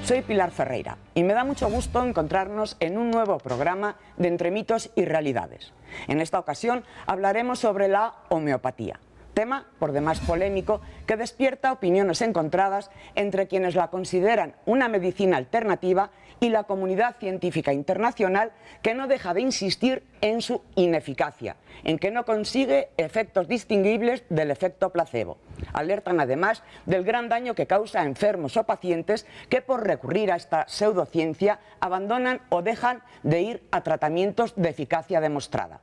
Soy Pilar Ferreira y me da mucho gusto encontrarnos en un nuevo programa de Entre mitos y realidades. En esta ocasión hablaremos sobre la homeopatía, tema por demás polémico que despierta opiniones encontradas entre quienes la consideran una medicina alternativa y la comunidad científica internacional, que no deja de insistir en su ineficacia, en que no consigue efectos distinguibles del efecto placebo. Alertan además del gran daño que causa a enfermos o pacientes que por recurrir a esta pseudociencia abandonan o dejan de ir a tratamientos de eficacia demostrada.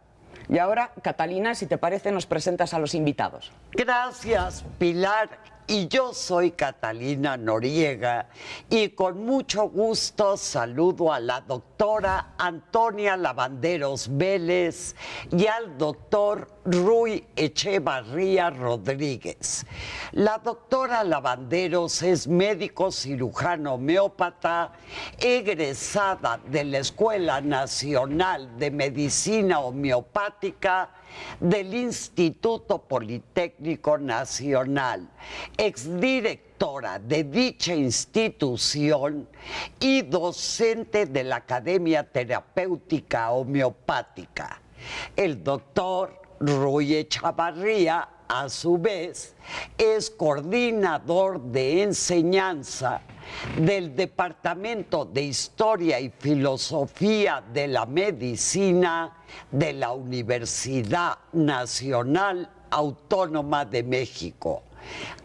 Y ahora, Catalina, si te parece, nos presentas a los invitados. Gracias, Pilar. Y yo soy Catalina Noriega y con mucho gusto saludo a la doctora Antonia Lavanderos Vélez y al doctor Rui Echevarría Rodríguez. La doctora Lavanderos es médico cirujano homeópata, egresada de la Escuela Nacional de Medicina Homeopática del Instituto Politécnico Nacional, exdirectora de dicha institución y docente de la Academia Terapéutica Homeopática. El doctor Rui Echevarría, a su vez, es coordinador de enseñanza del Departamento de Historia y Filosofía de la Medicina de la Universidad Nacional Autónoma de México.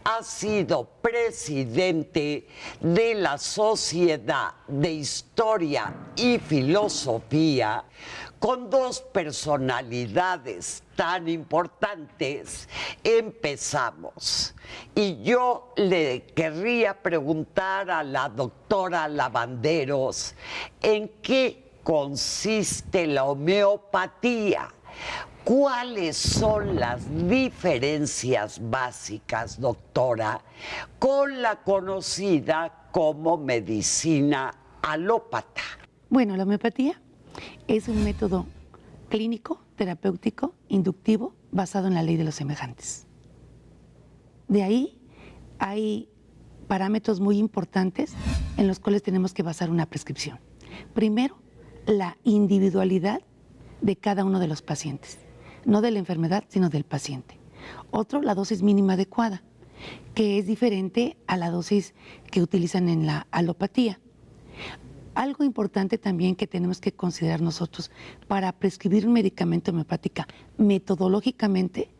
Ha sido presidente de la Sociedad de Historia y Filosofía, con dos personalidades tan importantes. Empezamos. Y yo le querría preguntar a la doctora Lavanderos, ¿en qué consiste la homeopatía? ¿Cuáles son las diferencias básicas, doctora, con la conocida como medicina alópata? Bueno, la homeopatía es un método clínico, terapéutico, inductivo, basado en la ley de los semejantes. De ahí hay parámetros muy importantes en los cuales tenemos que basar una prescripción. Primero, la individualidad de cada uno de los pacientes, no de la enfermedad, sino del paciente. Otro, la dosis mínima adecuada, que es diferente a la dosis que utilizan en la alopatía. Algo importante también que tenemos que considerar nosotros para prescribir un medicamento homeopático metodológicamente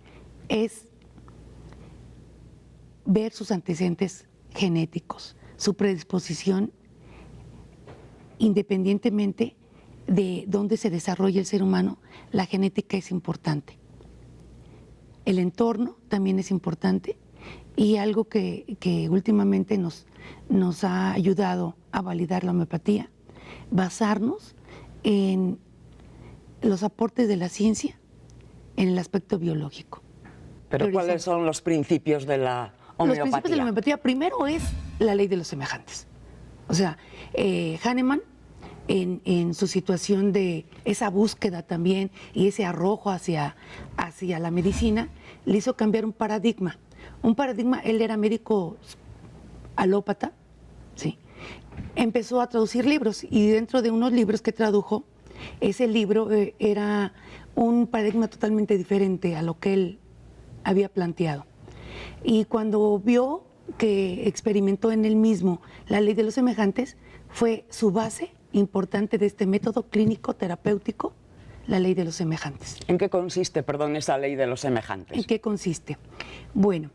es ver sus antecedentes genéticos, su predisposición, independientemente de dónde se desarrolla el ser humano. La genética es importante. El entorno también es importante, y algo que últimamente nos ha ayudado a validar la homeopatía, basarnos en los aportes de la ciencia en el aspecto biológico. ¿Pero cuáles son los principios de la homeopatía? Los principios de la homeopatía, primero es la ley de los semejantes. O sea, Hahnemann, en su situación de esa búsqueda también y ese arrojo hacia la medicina, le hizo cambiar un paradigma. Él era médico alópata, ¿sí? Empezó a traducir libros, y dentro de unos libros que tradujo, ese libro era un paradigma totalmente diferente a lo que él había planteado. Y cuando vio que experimentó en él mismo la ley de los semejantes, fue su base importante de este método clínico terapéutico, la ley de los semejantes. ¿En qué consiste, perdón, esa ley de los semejantes? ¿En qué consiste? Bueno,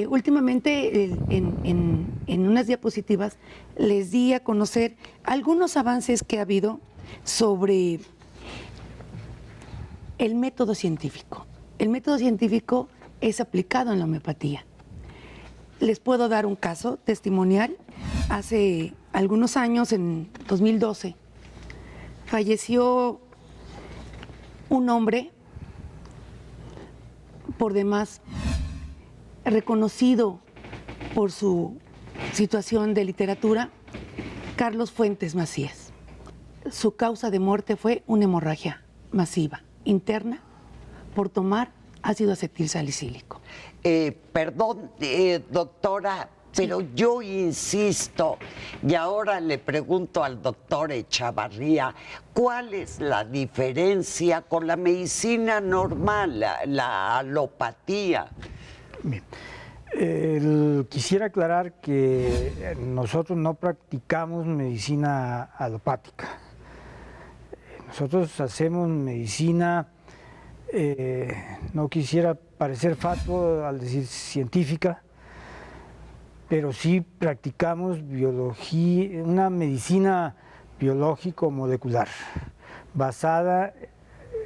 últimamente en unas diapositivas les di a conocer algunos avances que ha habido sobre el método científico. El método científico es aplicado en la homeopatía. Les puedo dar un caso testimonial. Hace algunos años, en 2012, falleció un hombre por demás reconocido por su situación de literatura, Carlos Fuentes Macías. Su causa de muerte fue una hemorragia masiva interna por tomar ácido acetilsalicílico. Perdón, doctora, Pero yo insisto, y ahora le pregunto al doctor Echavarría, ¿cuál es la diferencia con la medicina normal, la alopatía? Bien. Quisiera aclarar que nosotros no practicamos medicina alopática. Nosotros hacemos medicina, no quisiera parecer fatuo al decir científica, pero sí practicamos biología, una medicina biológico-molecular, basada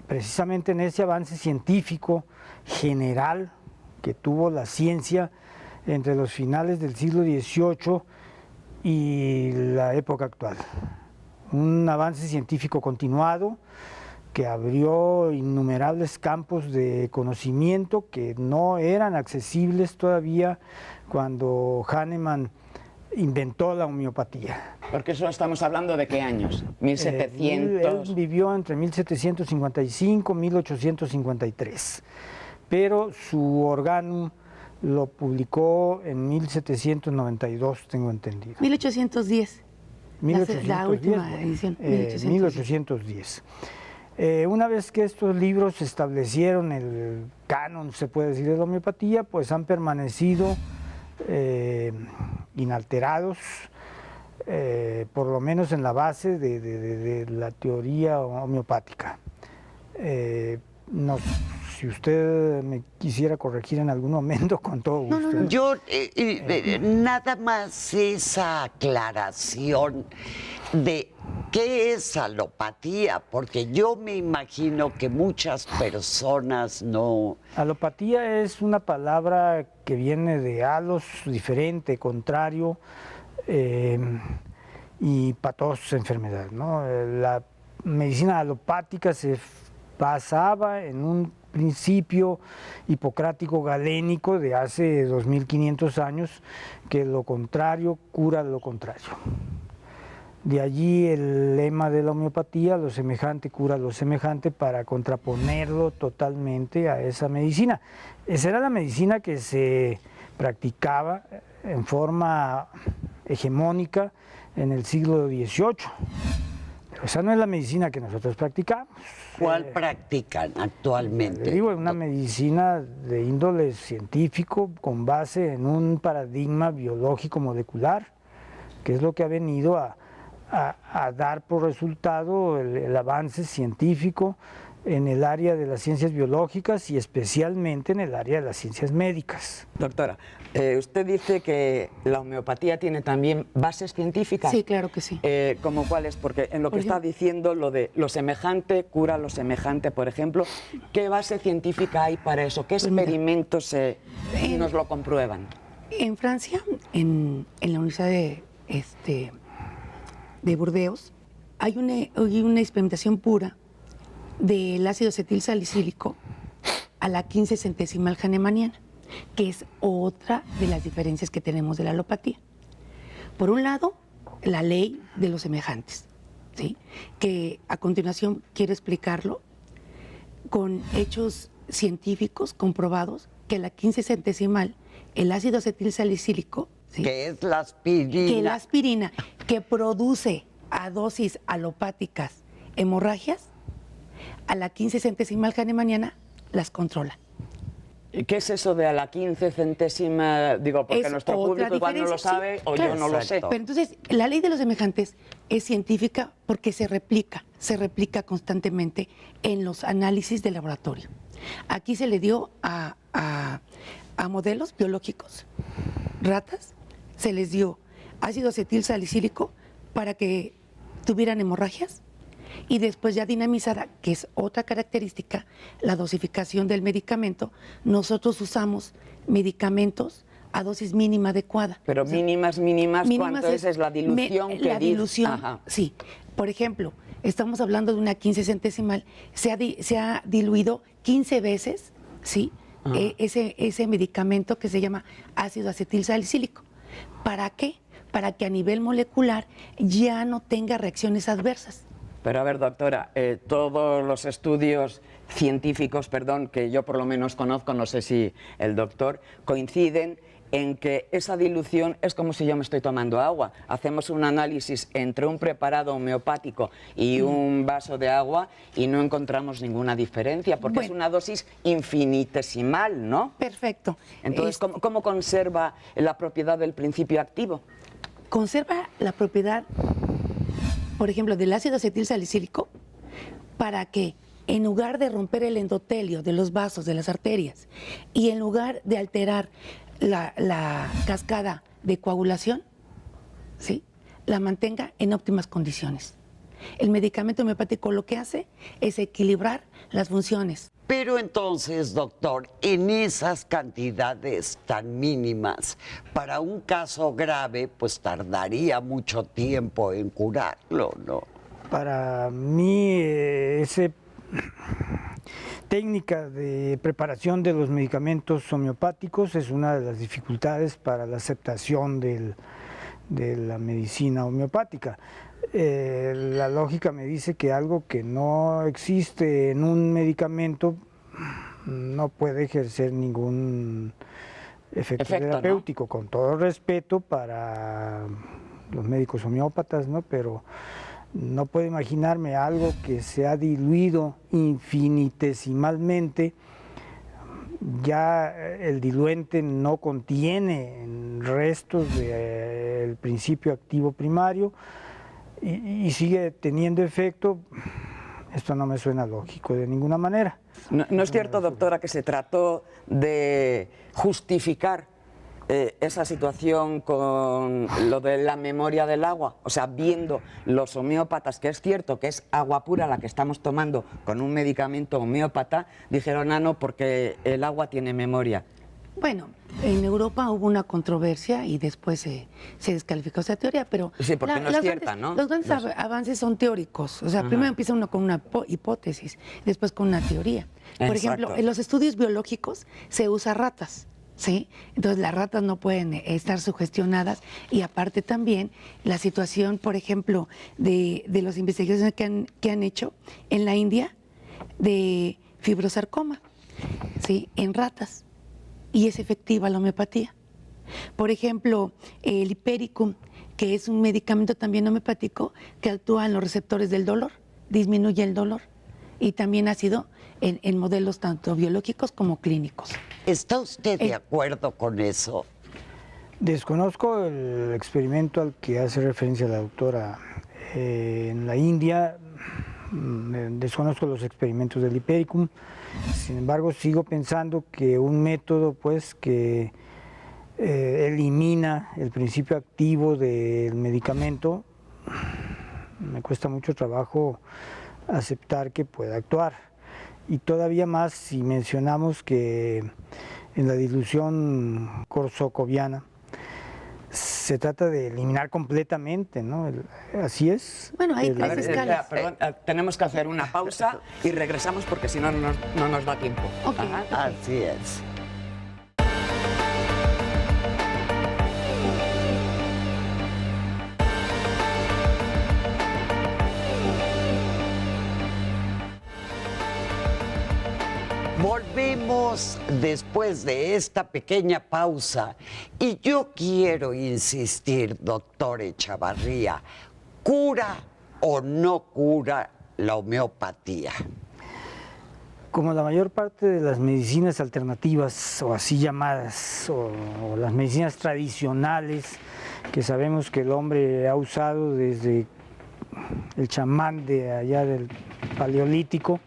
precisamente en ese avance científico general que tuvo la ciencia entre los finales del siglo XVIII y la época actual. Un avance científico continuado que abrió innumerables campos de conocimiento que no eran accesibles todavía cuando Hahnemann inventó la homeopatía. Porque eso estamos hablando de qué años, 1700. Él vivió entre 1755 y 1853, pero su Organum lo publicó en 1792, tengo entendido. 1810. 1810, La última edición, 1810. Una vez que estos libros establecieron el canon, se puede decir, de la homeopatía, pues han permanecido inalterados, por lo menos en la base de la teoría homeopática. Si usted me quisiera corregir en algún momento, con todo gusto. Yo, nada más esa aclaración de qué es alopatía, porque yo me imagino que muchas personas no... Alopatía es una palabra que viene de alos, diferente, contrario, y patos, enfermedad, ¿no? La medicina alopática se basaba en un principio hipocrático galénico de hace 2500 años, que lo contrario cura lo contrario. De allí el lema de la homeopatía, lo semejante cura lo semejante, para contraponerlo totalmente a esa medicina. Esa era la medicina que se practicaba en forma hegemónica en el siglo XVIII. Pero esa no es la medicina que nosotros practicamos. ¿Cuál practican actualmente? Le digo, una medicina de índole científico con base en un paradigma biológico molecular, que es lo que ha venido a dar por resultado el avance científico en el área de las ciencias biológicas y especialmente en el área de las ciencias médicas. Doctora, usted dice que la homeopatía tiene también bases científicas. Sí, claro que sí. ¿Cómo cuáles? Porque en lo que está diciendo, lo de lo semejante cura lo semejante, por ejemplo, ¿qué base científica hay para eso? ¿Qué experimentos nos lo comprueban? En Francia, en la Universidad de Burdeos, hay una experimentación pura del ácido acetil salicílico a la 15 centesimal hahnemanniana, que es otra de las diferencias que tenemos de la alopatía. Por un lado, la ley de los semejantes, ¿sí? Que a continuación quiero explicarlo con hechos científicos comprobados, que la 15 centesimal, el ácido acetil salicílico, ¿sí? Que es la aspirina. Que la aspirina, que produce a dosis alopáticas hemorragias, a la 15 centesimal hahnemanniana las controla. ¿Qué es eso de a la 15 centésima? Digo, porque Es nuestro otra público igual no lo diferencia, sabe, sí, o claro. yo no lo sé. Pero entonces, la ley de los semejantes es científica porque se replica constantemente en los análisis de laboratorio. Aquí se le dio a modelos biológicos, ratas, se les dio ácido acetil salicílico para que tuvieran hemorragias, y después ya dinamizada, que es otra característica, la dosificación del medicamento. Nosotros usamos medicamentos a dosis mínima adecuada. Pero mínimas, ¿cuánto es la dilución? La dilución, sí. Por ejemplo, estamos hablando de una 15 centesimal, se ha diluido 15 veces, ¿sí? Ese medicamento que se llama ácido acetil salicílico. ¿Para qué? Para que a nivel molecular ya no tenga reacciones adversas. Pero a ver, doctora, todos los estudios científicos, que yo por lo menos conozco, no sé si el doctor, coinciden en que esa dilución es como si yo me estoy tomando agua. Hacemos un análisis entre un preparado homeopático y un vaso de agua y no encontramos ninguna diferencia, porque es una dosis infinitesimal, ¿no? Perfecto. Entonces, ¿cómo conserva la propiedad del principio activo? Conserva la propiedad, por ejemplo, del ácido acetil salicílico, para que en lugar de romper el endotelio de los vasos, de las arterias, y en lugar de alterar la cascada de coagulación, ¿sí?, la mantenga en óptimas condiciones. El medicamento homeopático lo que hace es equilibrar las funciones. Pero entonces, doctor, en esas cantidades tan mínimas, para un caso grave, pues tardaría mucho tiempo en curarlo, ¿no? Para mí, esa técnica de preparación de los medicamentos homeopáticos es una de las dificultades para la aceptación de la medicina homeopática. La lógica me dice que algo que no existe en un medicamento no puede ejercer ningún efecto terapéutico, ¿no? Con todo respeto para los médicos homeópatas, ¿no? Pero no puedo imaginarme algo que se ha diluido infinitesimalmente. Ya el diluente no contiene restos del principio activo primario y sigue teniendo efecto. Esto no me suena lógico de ninguna manera. ¿No es cierto, doctora, que se trató de justificar esa situación con lo de la memoria del agua? O sea, viendo los homeópatas que es cierto que es agua pura la que estamos tomando con un medicamento homeópata, dijeron, ah, no, porque el agua tiene memoria. Bueno, en Europa hubo una controversia y después se descalificó esa teoría, pero... Sí, porque no es cierta, ¿no? Los grandes avances son teóricos, o sea, primero empieza uno con una hipótesis, después con una teoría. Por ejemplo, en los estudios biológicos se usa ratas, ¿sí? Entonces las ratas no pueden estar sugestionadas y aparte también la situación, por ejemplo, de las investigaciones que han hecho en la India de fibrosarcoma, ¿sí?, en ratas. Y es efectiva la homeopatía. Por ejemplo, el hipericum, que es un medicamento también homeopático que actúa en los receptores del dolor, disminuye el dolor y también ha sido en modelos tanto biológicos como clínicos. ¿Está usted de acuerdo con eso? Desconozco el experimento al que hace referencia la doctora. En la India desconozco los experimentos del hipericum. Sin embargo, sigo pensando que un método pues que elimina el principio activo del medicamento, me cuesta mucho trabajo aceptar que pueda actuar. Y todavía más si mencionamos que en la dilución corsocoviana se trata de eliminar completamente, ¿no? Así es. Bueno, hay tres escalas. Perdón, tenemos que hacer una pausa y regresamos porque si no, no nos da tiempo. Okay. Así es. Volvemos después de esta pequeña pausa y yo quiero insistir, doctor Echavarría, ¿cura o no cura la homeopatía? Como la mayor parte de las medicinas alternativas, o así llamadas, o las medicinas tradicionales, que sabemos que el hombre ha usado desde el chamán de allá del Paleolítico,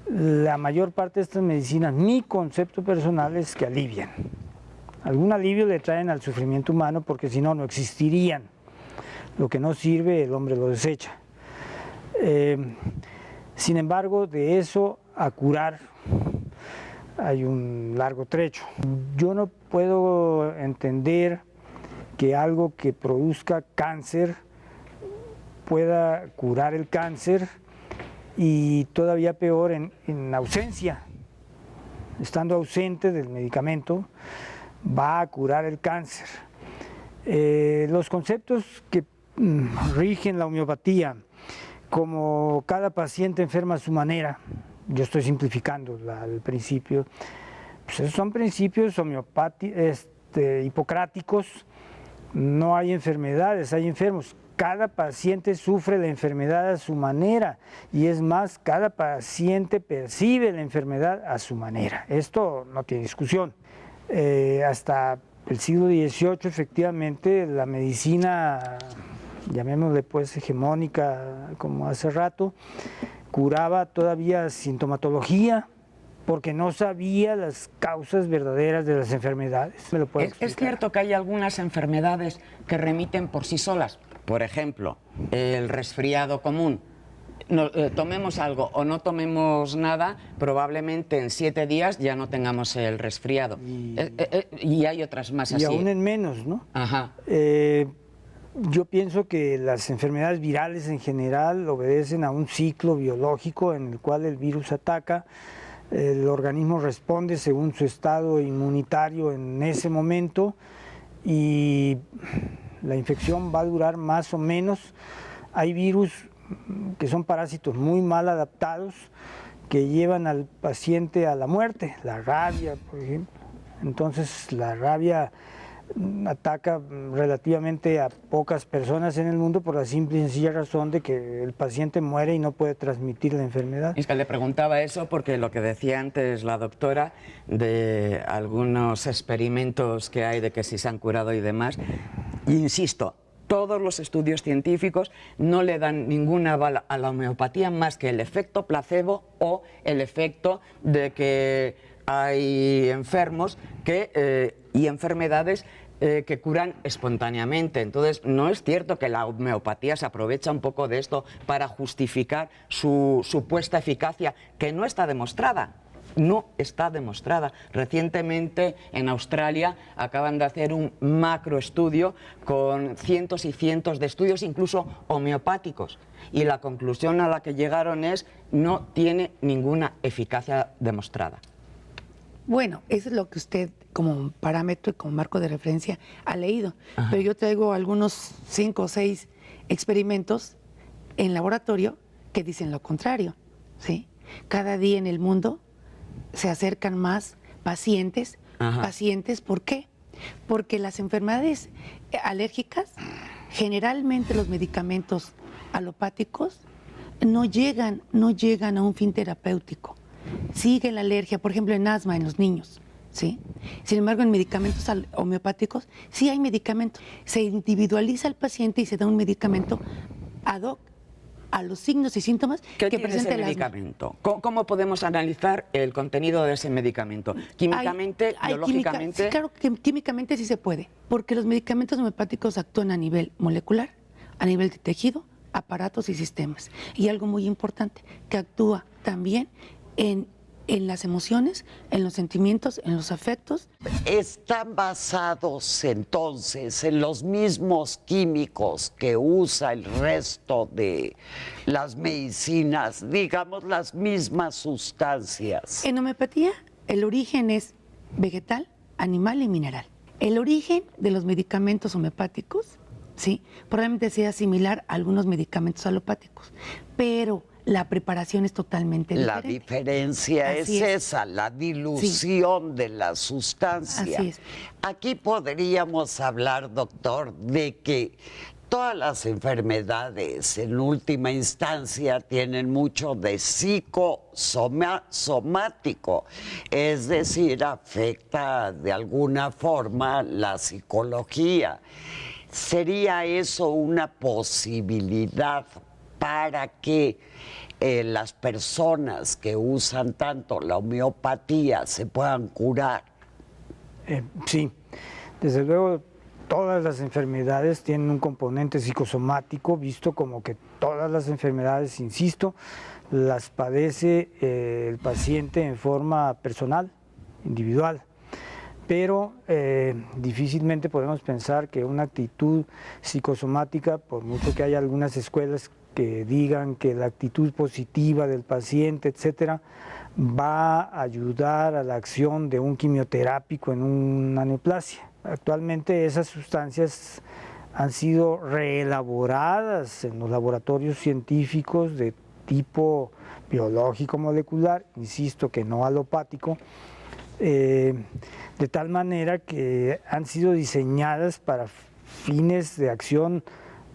la mayor parte de estas medicinas, mi concepto personal es que alivian. Algún alivio le traen al sufrimiento humano porque si no, no existirían. Lo que no sirve, el hombre lo desecha. Sin embargo, de eso a curar hay un largo trecho. Yo no puedo entender que algo que produzca cáncer pueda curar el cáncer y todavía peor en ausencia, estando ausente del medicamento, va a curar el cáncer. Los conceptos que rigen la homeopatía, como cada paciente enferma a su manera, yo estoy simplificando al principio, Pues esos son principios hipocráticos. No hay enfermedades, hay enfermos. Cada paciente sufre la enfermedad a su manera y es más, cada paciente percibe la enfermedad a su manera. Esto no tiene discusión. Hasta el siglo XVIII, efectivamente, la medicina, llamémosle pues hegemónica, como hace rato, curaba todavía sintomatología, porque no sabía las causas verdaderas de las enfermedades. ¿Me lo puede explicar? Es cierto que hay algunas enfermedades que remiten por sí solas. Por ejemplo, el resfriado común. Tomemos algo o no tomemos nada, probablemente en 7 días ya no tengamos el resfriado. Y hay otras más así. Y aún en menos, ¿no? Ajá. Yo pienso que las enfermedades virales en general obedecen a un ciclo biológico en el cual el virus ataca. El organismo responde según su estado inmunitario en ese momento y la infección va a durar más o menos. Hay virus que son parásitos muy mal adaptados que llevan al paciente a la muerte, la rabia, por ejemplo. Entonces la rabia ataca relativamente a pocas personas en el mundo por la simple y sencilla razón de que el paciente muere y no puede transmitir la enfermedad. Es que le preguntaba eso porque lo que decía antes la doctora de algunos experimentos que hay de que si se han curado y demás, insisto, todos los estudios científicos no le dan ninguna bala a la homeopatía más que el efecto placebo o el efecto de que hay enfermos y enfermedades que curan espontáneamente. Entonces, no es cierto que la homeopatía se aprovecha un poco de esto para justificar su supuesta eficacia, que no está demostrada. No está demostrada. Recientemente en Australia acaban de hacer un macroestudio con cientos y cientos de estudios, incluso homeopáticos. Y la conclusión a la que llegaron es no tiene ninguna eficacia demostrada. Bueno, eso es lo que usted como parámetro y como marco de referencia ha leído. Ajá. Pero yo traigo algunos 5 o 6 experimentos en laboratorio que dicen lo contrario, ¿sí? Cada día en el mundo se acercan más pacientes. Ajá. Pacientes, ¿por qué? Porque las enfermedades alérgicas, generalmente los medicamentos alopáticos no llegan a un fin terapéutico. Sigue la alergia, por ejemplo, en asma en los niños, ¿sí? Sin embargo, en medicamentos homeopáticos sí hay medicamentos. Se individualiza al paciente y se da un medicamento ad hoc a los signos y síntomas ¿Qué que tiene presenta ese el asma. medicamento? ¿Cómo podemos analizar el contenido de ese medicamento? ¿Químicamente, biológicamente? Sí, claro que químicamente sí se puede, porque los medicamentos homeopáticos actúan a nivel molecular, a nivel de tejido, aparatos y sistemas. Y algo muy importante, que actúa también en las emociones, en los sentimientos, en los afectos. ¿Están basados entonces en los mismos químicos que usa el resto de las medicinas, digamos las mismas sustancias? En homeopatía, el origen es vegetal, animal y mineral. El origen de los medicamentos homeopáticos, ¿sí?, probablemente sea similar a algunos medicamentos alopáticos, pero la preparación es totalmente diferente. La diferencia es esa, la dilución de la sustancia. Así es. Aquí podríamos hablar, doctor, de que todas las enfermedades en última instancia tienen mucho de psicosomático, es decir, afecta de alguna forma la psicología. ¿Sería eso una posibilidad para que las personas que usan tanto la homeopatía se puedan curar? Sí, desde luego todas las enfermedades tienen un componente psicosomático, visto como que todas las enfermedades, insisto, las padece el paciente en forma personal, individual. Pero difícilmente podemos pensar que una actitud psicosomática, por mucho que haya algunas escuelas que digan que la actitud positiva del paciente, etcétera, va a ayudar a la acción de un quimioterápico en una neoplasia. Actualmente esas sustancias han sido reelaboradas en los laboratorios científicos de tipo biológico molecular, insisto que no alopático, de tal manera que han sido diseñadas para fines de acción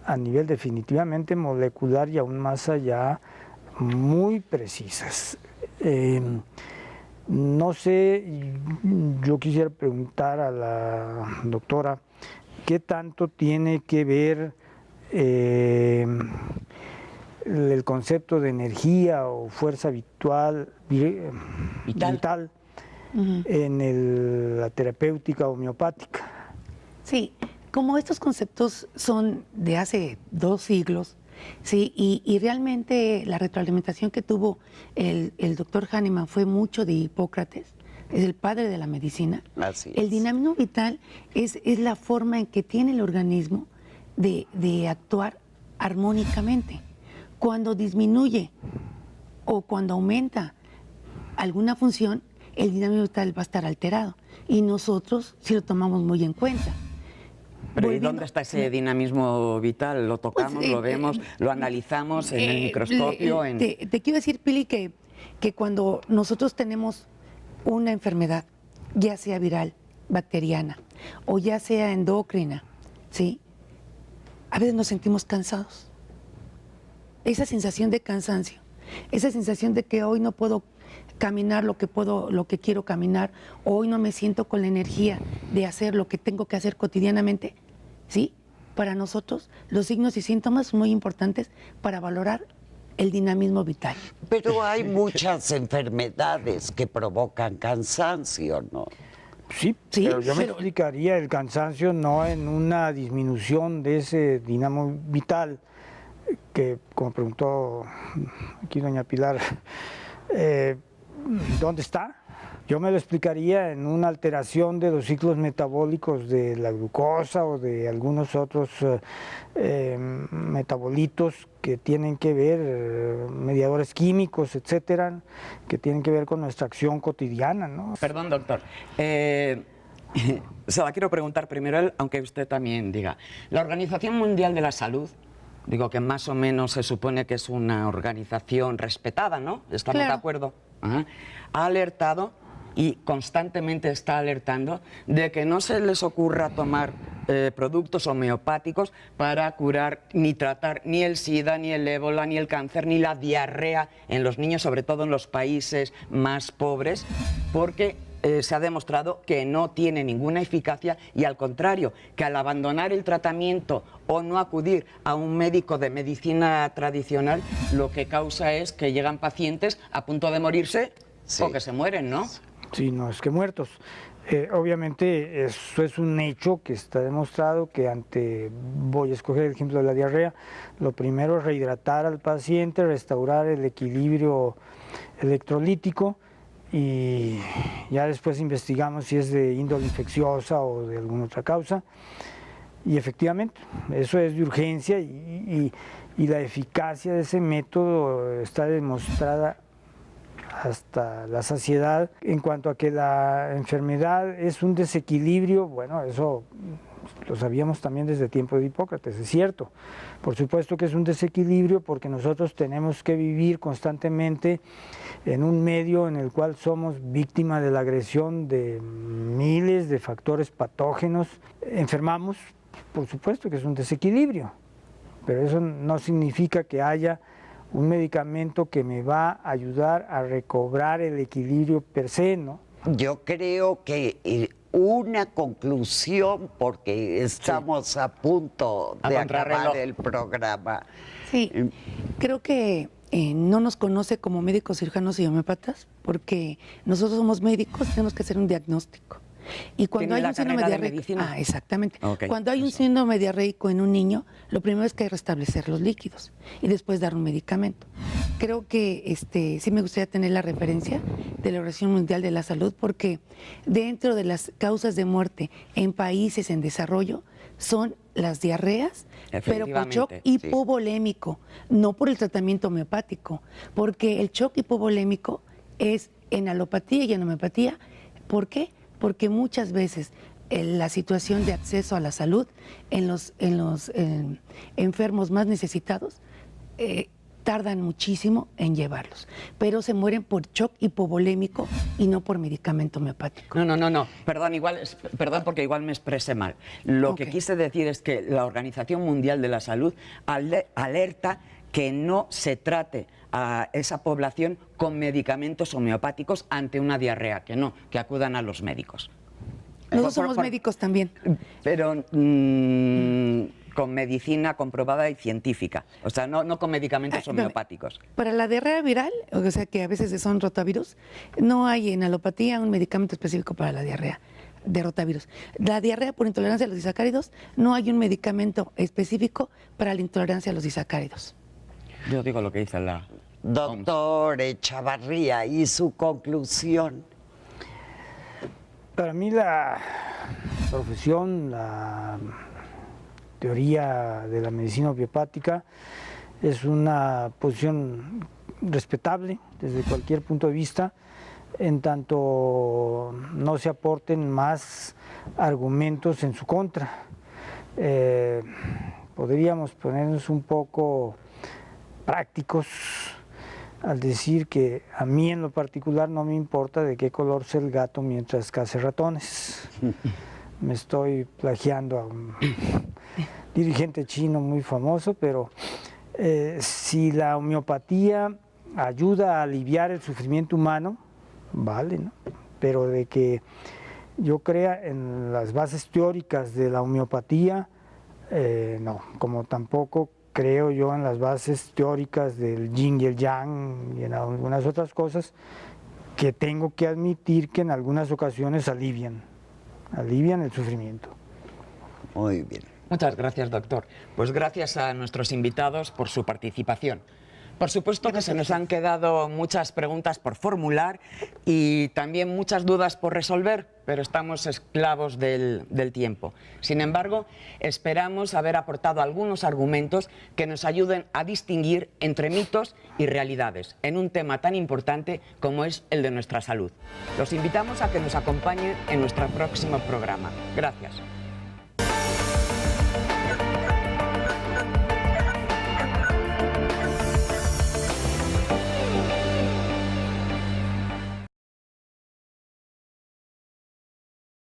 a nivel definitivamente molecular y aún más allá, muy precisas. No sé, yo quisiera preguntar a la doctora, ¿qué tanto tiene que ver el concepto de energía o fuerza vital en la terapéutica homeopática? Sí, como estos conceptos son de hace 2 siglos, sí, y realmente la retroalimentación que tuvo el doctor Hahnemann fue mucho de Hipócrates, es el padre de la medicina. Así es. El dinamismo vital es la forma en que tiene el organismo de actuar armónicamente. Cuando disminuye o cuando aumenta alguna función, el dinamismo vital va a estar alterado y nosotros sí lo tomamos muy en cuenta. Pero ¿y dónde está ese dinamismo vital? ¿Lo tocamos, Pues, lo vemos, lo analizamos en el microscopio? Te quiero decir, Pili, que cuando nosotros tenemos una enfermedad, ya sea viral, bacteriana o ya sea endocrina, ¿sí? A veces nos sentimos cansados. Esa sensación de cansancio, esa sensación de que hoy no puedo caminar lo que quiero caminar, hoy no me siento con la energía de hacer lo que tengo que hacer cotidianamente, ¿sí? Para nosotros los signos y síntomas son muy importantes para valorar el dinamismo vital. Pero hay muchas enfermedades que provocan cansancio, ¿no? Sí, Sí, pero yo me pero- explicaría el cansancio no en una disminución de ese dinamismo vital, que como preguntó aquí doña Pilar, ¿dónde está? Yo me lo explicaría en una alteración de los ciclos metabólicos de la glucosa o de algunos otros metabolitos que tienen que ver, mediadores químicos, etcétera, que tienen que ver con nuestra acción cotidiana, ¿no? Perdón, doctor. Se la quiero preguntar primero él, aunque usted también diga. La Organización Mundial de la Salud, digo que más o menos se supone que es una organización respetada, ¿no? ¿Estamos Claro. de acuerdo? Ajá. Ha alertado y constantemente está alertando de que no se les ocurra tomar productos homeopáticos para curar ni tratar ni el SIDA, ni el ébola, ni el cáncer, ni la diarrea en los niños, sobre todo en los países más pobres, porque se ha demostrado que no tiene ninguna eficacia y al contrario, que al abandonar el tratamiento o no acudir a un médico de medicina tradicional, lo que causa es que llegan pacientes a punto de morirse Sí. o que se mueren, ¿no? Sí, no es que muertos. Obviamente eso es un hecho que está demostrado que voy a escoger el ejemplo de la diarrea, lo primero es rehidratar al paciente, restaurar el equilibrio electrolítico y ya después investigamos si es de índole infecciosa o de alguna otra causa. Y efectivamente, eso es de urgencia y la eficacia de ese método está demostrada hasta la saciedad. En cuanto a que la enfermedad es un desequilibrio, bueno, eso lo sabíamos también desde el tiempo de Hipócrates, es cierto. Por supuesto que es un desequilibrio porque nosotros tenemos que vivir constantemente en un medio en el cual somos víctimas de la agresión de miles de factores patógenos. Enfermamos, por supuesto que es un desequilibrio, pero eso no significa que haya un medicamento que me va a ayudar a recobrar el equilibrio per se, ¿no? Yo creo que una conclusión, porque estamos a punto A de contrarreloj. acabar el programa. Sí, creo que no nos conoce como médicos cirujanos y homeópatas porque nosotros somos médicos, tenemos que hacer un diagnóstico. Y cuando ¿Tiene hay la un síndrome carrera de diarreico, medicina? exactamente. Ok, Cuando hay un eso. síndrome diarreico en un niño, lo primero es que hay que restablecer los líquidos y después dar un medicamento. Creo que sí me gustaría tener la referencia de la Organización Mundial de la Salud porque dentro de las causas de muerte en países en desarrollo son las diarreas, pero por shock Efectivamente, sí. hipovolémico, no por el tratamiento homeopático, porque el shock hipovolémico es en alopatía y en homeopatía. ¿Por qué? Porque muchas veces la situación de acceso a la salud en los enfermos más necesitados tardan muchísimo en llevarlos, pero se mueren por shock hipovolémico y no por medicamento homeopático. No. Perdón porque igual me expresé mal. Lo que quise decir es que la Organización Mundial de la Salud alerta que no se trate a esa población con medicamentos homeopáticos ante una diarrea, que acudan a los médicos. Nosotros somos médicos también. Pero con medicina comprobada y científica, o sea, no con medicamentos homeopáticos. Para la diarrea viral, o sea que a veces son rotavirus, no hay en alopatía un medicamento específico para la diarrea de rotavirus. La diarrea por intolerancia a los disacáridos, no hay un medicamento específico para la intolerancia a los disacáridos. Yo digo lo que dice la Doctor Echavarría, ¿y su conclusión? Para mí la profesión, la teoría de la medicina homeopática es una posición respetable desde cualquier punto de vista, en tanto no se aporten más argumentos en su contra. Podríamos ponernos un poco prácticos al decir que a mí en lo particular no me importa de qué color sea el gato mientras case ratones. Me estoy plagiando a un dirigente chino muy famoso, pero si la homeopatía ayuda a aliviar el sufrimiento humano, vale, ¿no? Pero de que yo crea en las bases teóricas de la homeopatía, no, como tampoco creo yo en las bases teóricas del yin y el yang y en algunas otras cosas que tengo que admitir que en algunas ocasiones alivian el sufrimiento. Muy bien. Muchas gracias, doctor. Pues gracias a nuestros invitados por su participación. Por supuesto que se nos han quedado muchas preguntas por formular y también muchas dudas por resolver, pero estamos esclavos del tiempo. Sin embargo, esperamos haber aportado algunos argumentos que nos ayuden a distinguir entre mitos y realidades en un tema tan importante como es el de nuestra salud. Los invitamos a que nos acompañen en nuestro próximo programa. Gracias.